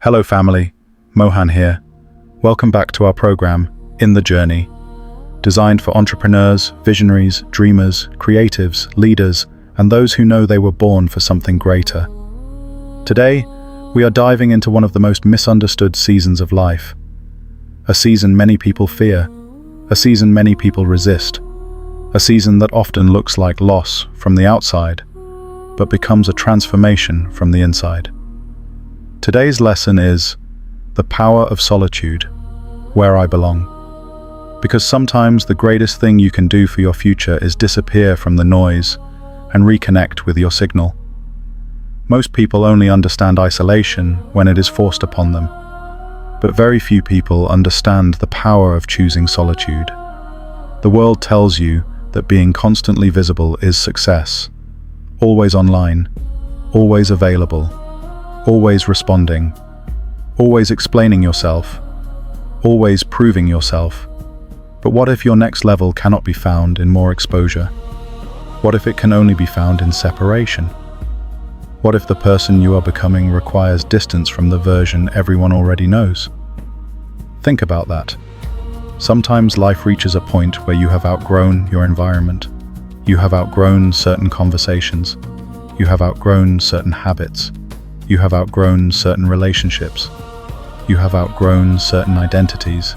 Hello family, Mohan here. Welcome back to our program, In the Journey, designed for entrepreneurs, visionaries, dreamers, creatives, leaders, and those who know they were born for something greater. Today, we are diving into one of the most misunderstood seasons of life. A season many people fear, a season many people resist, a season that often looks like loss from the outside, but becomes a transformation from the inside. Today's lesson is the power of solitude, where I belong. Because sometimes the greatest thing you can do for your future is disappear from the noise and reconnect with your signal. Most people only understand isolation when it is forced upon them, but very few people understand the power of choosing solitude. The world tells you that being constantly visible is success, always online, always available, always responding, always explaining yourself, always proving yourself. But what if your next level cannot be found in more exposure? What if it can only be found in separation? What if the person you are becoming requires distance from the version everyone already knows? Think about that. Sometimes life reaches a point where you have outgrown your environment. You have outgrown certain conversations. You have outgrown certain habits. You have outgrown certain relationships. You have outgrown certain identities.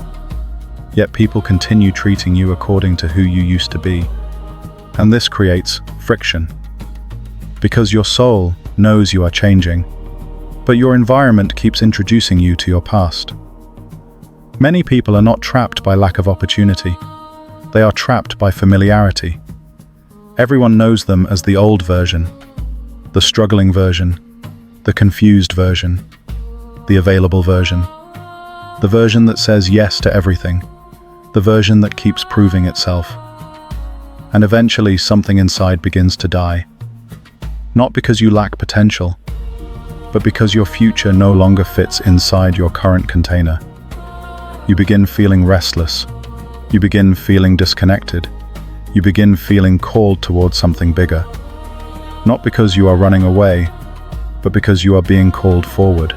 Yet people continue treating you according to who you used to be. And this creates friction. Because your soul knows you are changing, but your environment keeps introducing you to your past. Many people are not trapped by lack of opportunity. They are trapped by familiarity. Everyone knows them as the old version, the struggling version, the confused version, the available version, the version that says yes to everything, the version that keeps proving itself. And eventually something inside begins to die. Not because you lack potential, but because your future no longer fits inside your current container. You begin feeling restless. You begin feeling disconnected. You begin feeling called towards something bigger. Not because you are running away, but because you are being called forward.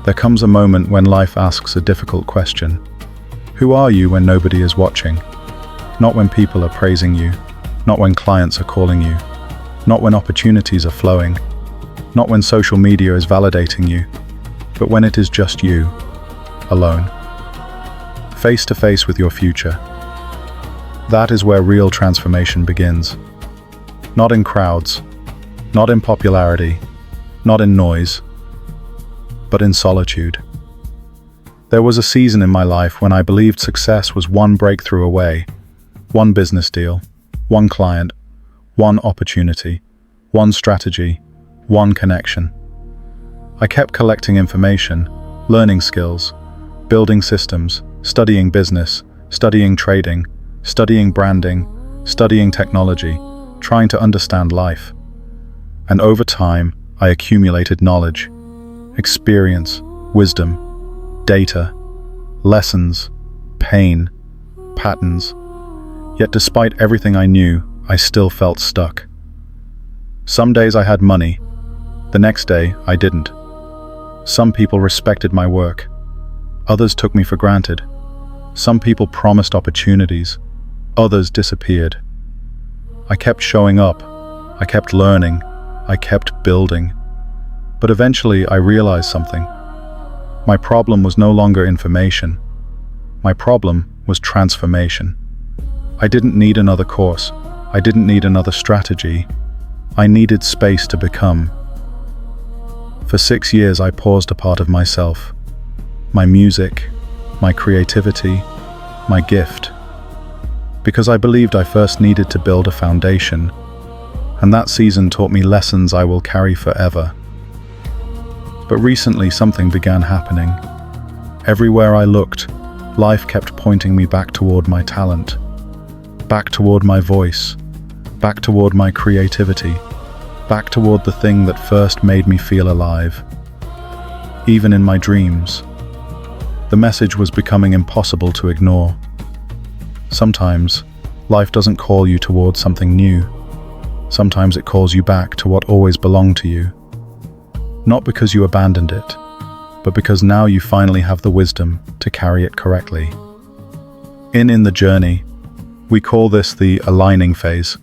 There comes a moment when life asks a difficult question. Who are you when nobody is watching? Not when people are praising you, not when clients are calling you, not when opportunities are flowing, not when social media is validating you, but when it is just you, alone. Face to face with your future. That is where real transformation begins. Not in crowds, not in popularity, not in noise, but in solitude. There was a season in my life when I believed success was one breakthrough away, one business deal, one client, one opportunity, one strategy, one connection. I kept collecting information, learning skills, building systems, studying business, studying trading, studying branding, studying technology, trying to understand life. And over time, I accumulated knowledge, experience, wisdom, data, lessons, pain, patterns. Yet despite everything I knew, I still felt stuck. Some days I had money, the next day I didn't. Some people respected my work, others took me for granted. Some people promised opportunities, others disappeared. I kept showing up, I kept learning, I kept building. But eventually I realized something. My problem was no longer information. My problem was transformation. I didn't need another course. I didn't need another strategy. I needed space to become. For 6 years I paused a part of myself. My music, my creativity, my gift. Because I believed I first needed to build a foundation. And that season taught me lessons I will carry forever. But recently something began happening. Everywhere I looked, life kept pointing me back toward my talent, back toward my voice, back toward my creativity, back toward the thing that first made me feel alive. Even in my dreams, the message was becoming impossible to ignore. Sometimes, life doesn't call you towards something new. Sometimes it calls you back to what always belonged to you. Not because you abandoned it, but because now you finally have the wisdom to carry it correctly. In the journey, we call this the aligning phase,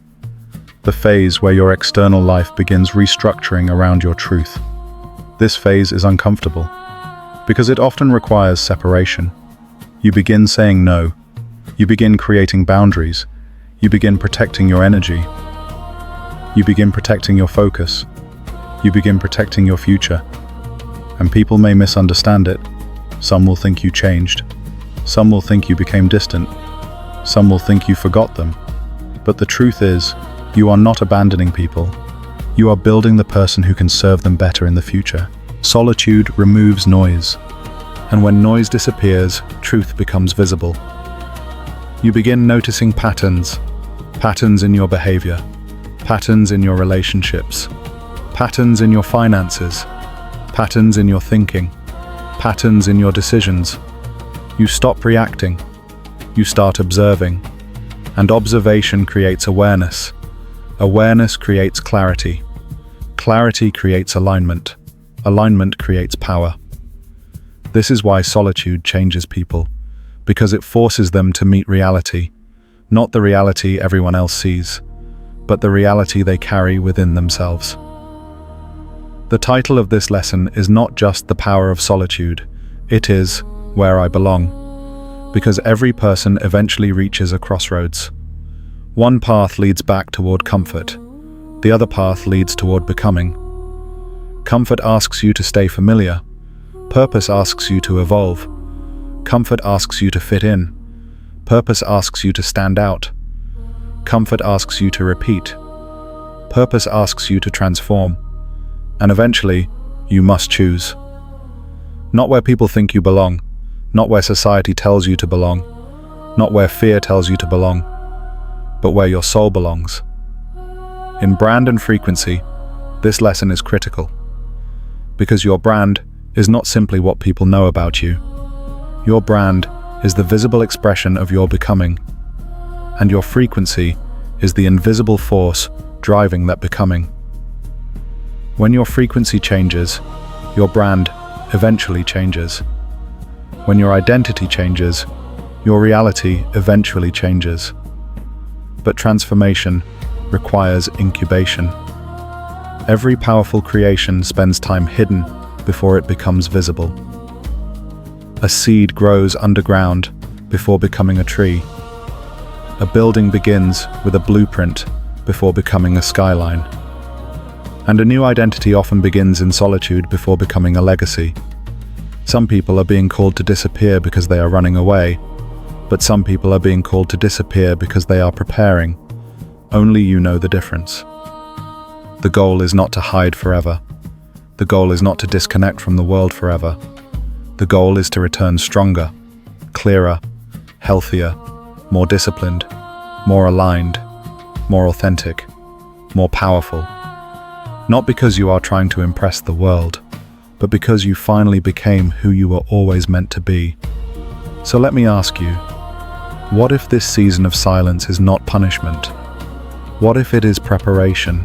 the phase where your external life begins restructuring around your truth. This phase is uncomfortable, because it often requires separation. You begin saying no, you begin creating boundaries, you begin protecting your energy, you begin protecting your focus, you begin protecting your future. And people may misunderstand it. Some will think you changed. Some will think you became distant. Some will think you forgot them. But the truth is, you are not abandoning people. You are building the person who can serve them better in the future. Solitude removes noise. And when noise disappears, truth becomes visible. You begin noticing patterns in your behavior, patterns in your relationships, patterns in your finances, patterns in your thinking, patterns in your decisions. You stop reacting, you start observing, and observation creates awareness. Awareness creates clarity. Clarity creates alignment. Alignment creates power. This is why solitude changes people, because it forces them to meet reality, not the reality everyone else sees, but the reality they carry within themselves. The title of this lesson is not just The Power of Solitude, it is Where I Belong, because every person eventually reaches a crossroads. One path leads back toward comfort, the other path leads toward becoming. Comfort asks you to stay familiar, purpose asks you to evolve, comfort asks you to fit in, purpose asks you to stand out, comfort asks you to repeat, purpose asks you to transform. And eventually, you must choose. Not where people think you belong, not where society tells you to belong, not where fear tells you to belong, but where your soul belongs. In brand and frequency, this lesson is critical. Because your brand is not simply what people know about you. Your brand is the visible expression of your becoming, and your frequency is the invisible force driving that becoming. When your frequency changes, your brand eventually changes. When your identity changes, your reality eventually changes. But transformation requires incubation. Every powerful creation spends time hidden before it becomes visible. A seed grows underground before becoming a tree. A building begins with a blueprint before becoming a skyline. And a new identity often begins in solitude before becoming a legacy. Some people are being called to disappear because they are running away, but some people are being called to disappear because they are preparing. Only you know the difference. The goal is not to hide forever. The goal is not to disconnect from the world forever. The goal is to return stronger, clearer, healthier, more disciplined, more aligned, more authentic, more powerful. Not because you are trying to impress the world, but because you finally became who you were always meant to be. So let me ask you, what if this season of silence is not punishment? What if it is preparation?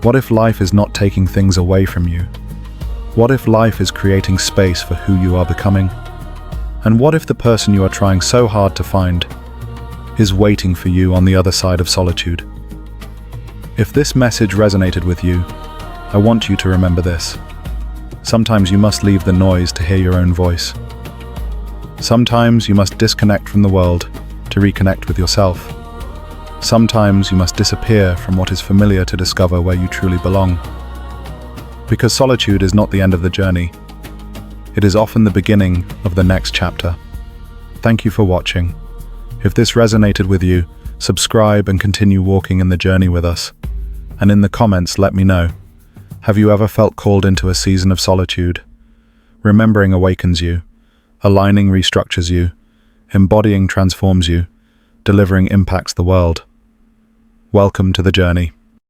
What if life is not taking things away from you? What if life is creating space for who you are becoming? And what if the person you are trying so hard to find is waiting for you on the other side of solitude? If this message resonated with you, I want you to remember this. Sometimes you must leave the noise to hear your own voice. Sometimes you must disconnect from the world to reconnect with yourself. Sometimes you must disappear from what is familiar to discover where you truly belong. Because solitude is not the end of the journey. It is often the beginning of the next chapter. Thank you for watching. If this resonated with you, subscribe and continue walking in the journey with us. And in the comments, let me know. Have you ever felt called into a season of solitude? Remembering awakens you. Aligning restructures you. Embodying transforms you. Delivering impacts the world. Welcome to the journey.